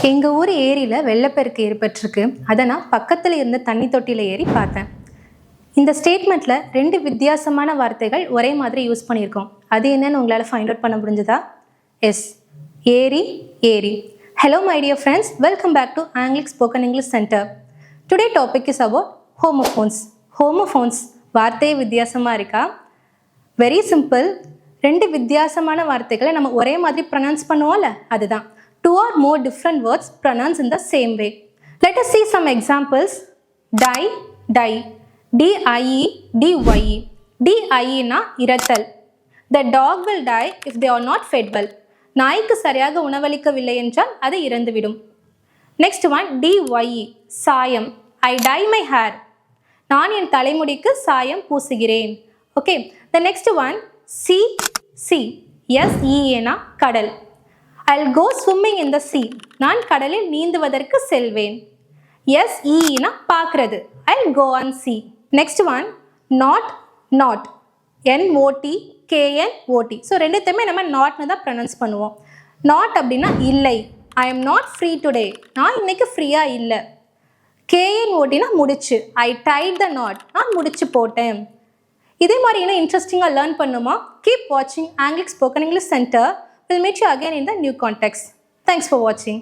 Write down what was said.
எங்கள் ஊர் ஏரியில் வெள்ளப்பெருக்கு ஏற்பட்டிருக்கு. அதை நான் பக்கத்தில் இருந்த தண்ணி தொட்டியில் ஏறி பார்த்தேன். இந்த ஸ்டேட்மெண்ட்டில் 2 வித்தியாசமான வார்த்தைகள் ஒரே மாதிரி யூஸ் பண்ணியிருக்கோம். அது என்னன்னு உங்களால் ஃபைண்ட் அவுட் பண்ண முடிஞ்சதா? எஸ், ஏரி, ஏரி. Hello my dear friends, welcome back to Anglic spoken English centre. Today topic is about homophones. Homophones வார்த்தையே வித்தியாசமாக இருக்கா? Very simple. 2 வித்தியாசமான வார்த்தைகளை நம்ம ஒரே மாதிரி ப்ரொனவுன்ஸ் பண்ணுவோம்ல, அதுதான். 2 or more different words pronounced in the same way. Let us see some examples. Die, die. D-I-E, D-Y-E. D-I-E na இறத்தல். The dog will die if they are not fed well. நாய்க்கு சரியாக உணவளிக்கவில்லை என்றால் அது இறந்துவிடும். Next one, D-Y-E, சாயம். I dye my hair. நான் என் தலைமுடிக்கு சாயம் பூசுகிறேன். Okay. The next one, sea, sea. S-E-A na கடல். I'll go swimming in the sea. நான் கடலில் நீந்துவதற்கு செல்வேன். S-E na பார்க்கிறது. I'll go and see. Next one, not, not. N-O-T, K-N-O-T. So ரெண்டுத்தையுமே நம்ம நாட்னு தான் ப்ரொனவுன்ஸ் பண்ணுவோம். நாட் அப்படின்னா இல்லை. I am not free today. நான் இன்னைக்கு ஃப்ரீயாக இல்லை. K-N-O-T-னா முடிச்சு. I tied the knot. நான் முடிச்சு போட்டேன். இதே மாதிரி இன்னும் இன்ட்ரெஸ்டிங்காக லேர்ன் பண்ணுமா? Keep watching Anglic Spoken English Center. We'll meet you again in the new context. Thanks for watching.